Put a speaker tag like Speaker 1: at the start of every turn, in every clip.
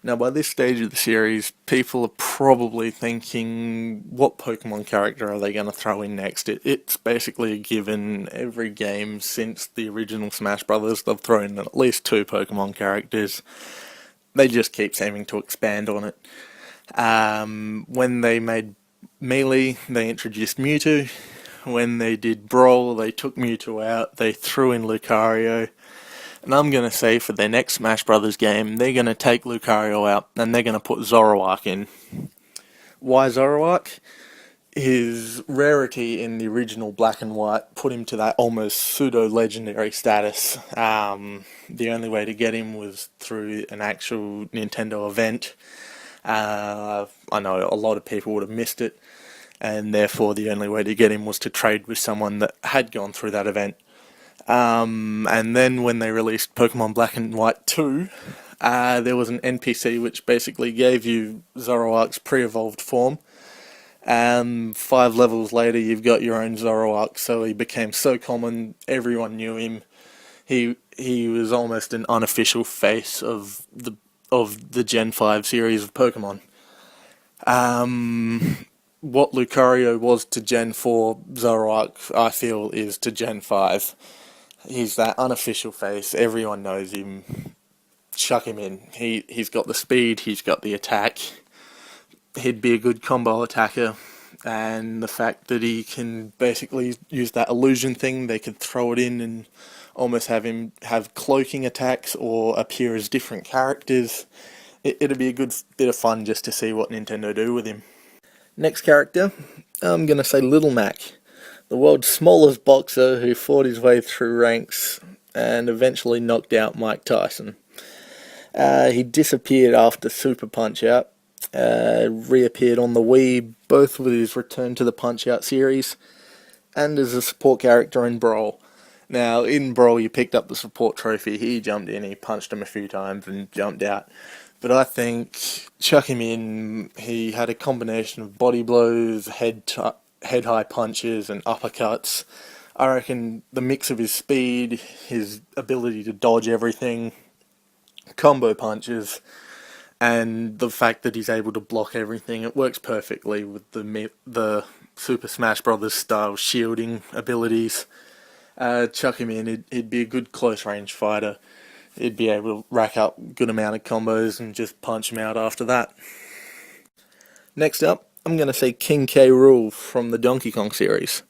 Speaker 1: Now, by this stage of the series, people are probably thinking, what Pokemon character are they going to throw in next? It's basically a given. Every game since the original Smash Brothers, they've thrown in at least two Pokemon characters. They just keep seeming to expand on it. When they made Melee, they introduced Mewtwo. When they did Brawl, they took Mewtwo out. They threw in Lucario. And I'm going to say for their next Smash Brothers game, they're going to take Lucario out and they're going to put Zoroark in. Why Zoroark? His rarity in the original Black and White put him to that almost pseudo-legendary status. The only way to get him was through an actual Nintendo event. I know a lot of people would have missed it, and therefore the only way to get him was to trade with someone that had gone through that event. And then when they released Pokemon Black and White 2, there was an NPC which basically gave you Zoroark's pre-evolved form. 5 levels later, you've got your own Zoroark, so he became so common, everyone knew him. He was almost an unofficial face of the Gen 5 series of Pokemon. What Lucario was to Gen 4, Zoroark, I feel, is to Gen 5. He's that unofficial face, everyone knows him. Chuck him in. He's got the speed, he's got the attack. He'd be a good combo attacker, and the fact that he can basically use that illusion thing, they could throw it in and almost have him have cloaking attacks or appear as different characters. It'd be a good bit of fun just to see what Nintendo do with him. Next character, I'm going to say Little Mac, the world's smallest boxer who fought his way through ranks and eventually knocked out Mike Tyson. He disappeared after Super Punch-Out, reappeared on the Wii, both with his return to the Punch-Out series, and as a support character in Brawl. Now, in Brawl you picked up the support trophy, he jumped in, he punched him a few times and jumped out. But I think, chuck him in, he had a combination of body blows, head-high punches and uppercuts. I reckon the mix of his speed, his ability to dodge everything, combo punches, and the fact that he's able to block everything, it works perfectly with the Super Smash Bros. Style shielding abilities. Chuck him in, he'd be a good close-range fighter. He'd be able to rack up a good amount of combos and just punch him out after that. Next up, I'm going to say King K. Rool from the Donkey Kong series.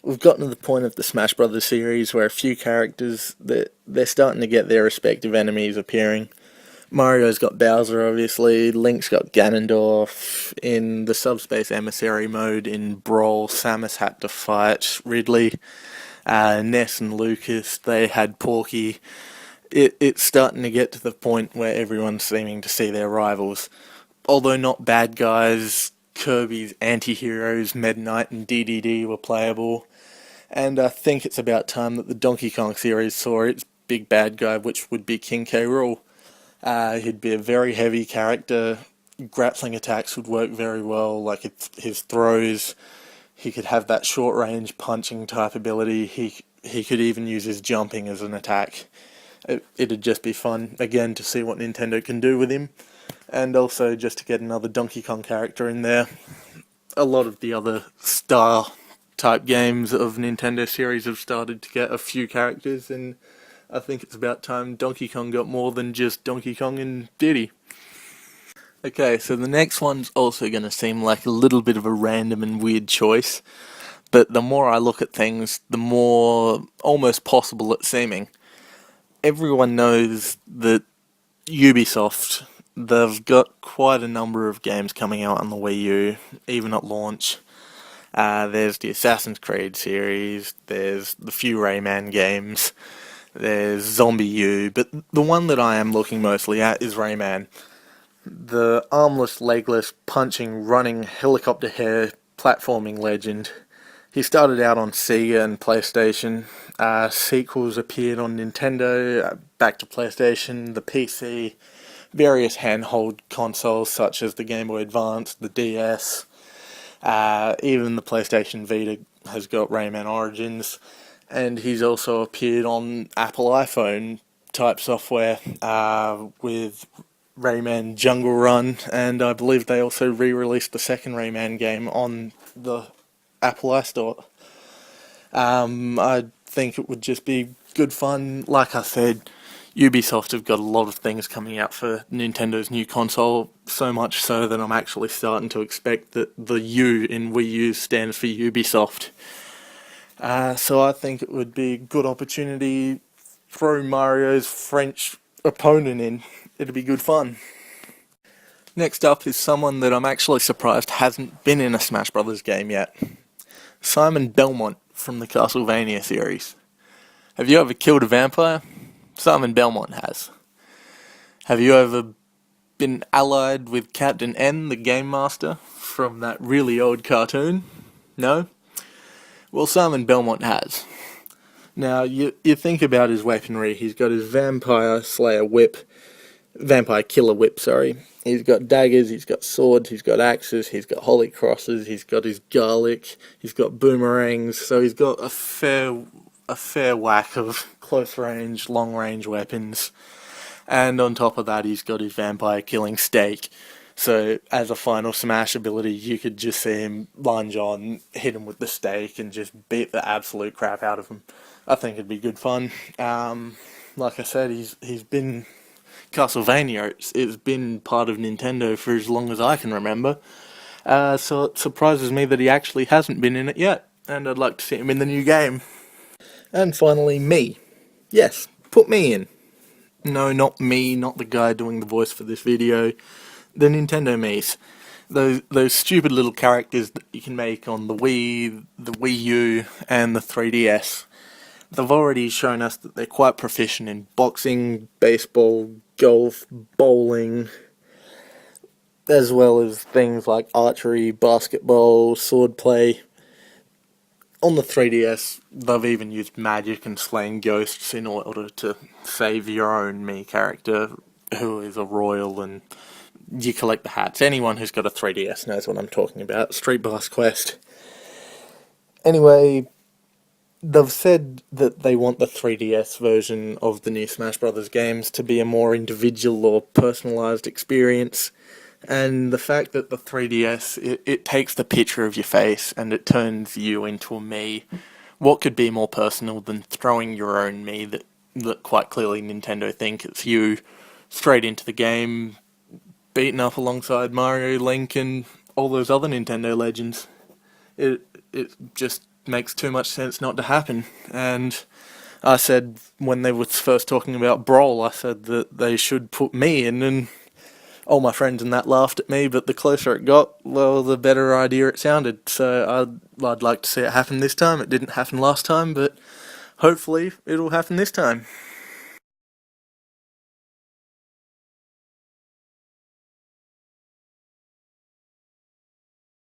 Speaker 1: We've gotten to the point of the Smash Brothers series where a few characters, they're starting to get their respective enemies appearing. Mario's got Bowser, obviously. Link's got Ganondorf. In the Subspace Emissary mode in Brawl, Samus had to fight Ridley. Ness and Lucas, they had Porky. It's starting to get to the point where everyone's seeming to see their rivals. Although not bad guys, Kirby's anti-heroes, Meta Knight and DDD were playable. And I think it's about time that the Donkey Kong series saw its big bad guy, which would be King K. Rool. He'd be a very heavy character. Grappling attacks would work very well, like his throws. He could have that short-range punching type ability. He could even use his jumping as an attack. It'd just be fun, again, to see what Nintendo can do with him. And also just to get another Donkey Kong character in there. A lot of the other star-type games of Nintendo series have started to get a few characters, and I think it's about time Donkey Kong got more than just Donkey Kong and Diddy. Okay, so the next one's also going to seem like a little bit of a random and weird choice, but the more I look at things, the more almost possible it's seeming. Everyone knows that Ubisoft, they've got quite a number of games coming out on the Wii U, even at launch. There's the Assassin's Creed series, there's the few Rayman games, there's Zombie U, but the one that I am looking mostly at is Rayman. The armless, legless, punching, running, helicopter hair, platforming legend. He started out on Sega and PlayStation. Sequels appeared on Nintendo, back to PlayStation, the PC, various handheld consoles such as the Game Boy Advance, the DS. Even the PlayStation Vita has got Rayman Origins. And he's also appeared on Apple iPhone type software with Rayman Jungle Run, and I believe they also re-released the second Rayman game on the Apple iStore. I think it would just be good fun. Like I said, Ubisoft have got a lot of things coming out for Nintendo's new console, so much so that I'm actually starting to expect that the U in Wii U stands for Ubisoft. So I think it would be a good opportunity. Throw Mario's French opponent in. It'd be good fun. Next up is someone that I'm actually surprised hasn't been in a Smash Brothers game yet. Simon Belmont from the Castlevania series. Have you ever killed a vampire? Simon Belmont has. Have you ever been allied with Captain N, the Game Master, from that really old cartoon? No? Well, Simon Belmont has. Now, you think about his weaponry. He's got his Vampire Killer Whip, sorry. He's got daggers, he's got swords, he's got axes, he's got holy crosses, he's got his garlic, he's got boomerangs, so he's got a fair whack of close range, long range weapons. And on top of that, he's got his vampire killing stake. So as a final smash ability, you could just see him lunge on, hit him with the stake, and just beat the absolute crap out of him. I think it'd be good fun. Like I said, he's been Castlevania. It's been part of Nintendo for as long as I can remember. So it surprises me that he actually hasn't been in it yet, and I'd like to see him in the new game. And finally, me. Yes, put me in. No, not me, not the guy doing the voice for this video. The Nintendo Mii's. Those stupid little characters that you can make on the Wii, the Wii U, and the 3DS. They've already shown us that they're quite proficient in boxing, baseball, golf, bowling, as well as things like archery, basketball, swordplay. On the 3DS, they've even used magic and slaying ghosts in order to save your own Mii character, who is a royal, and you collect the hats. Anyone who's got a 3DS knows what I'm talking about. Street Blast Quest. Anyway, they've said that they want the 3DS version of the new Smash Brothers games to be a more individual or personalised experience. And the fact that the 3DS, it takes the picture of your face and it turns you into a Mii. What could be more personal than throwing your own Mii that quite clearly Nintendo think it's you straight into the game, beaten up alongside Mario, Link, and all those other Nintendo legends? It just makes too much sense not to happen. And I said, when they were first talking about Brawl, I said that they should put me in, and all my friends and that laughed at me, but the closer it got, well, the better idea it sounded. So I'd like to see it happen this time. It didn't happen last time, but hopefully it'll happen this time.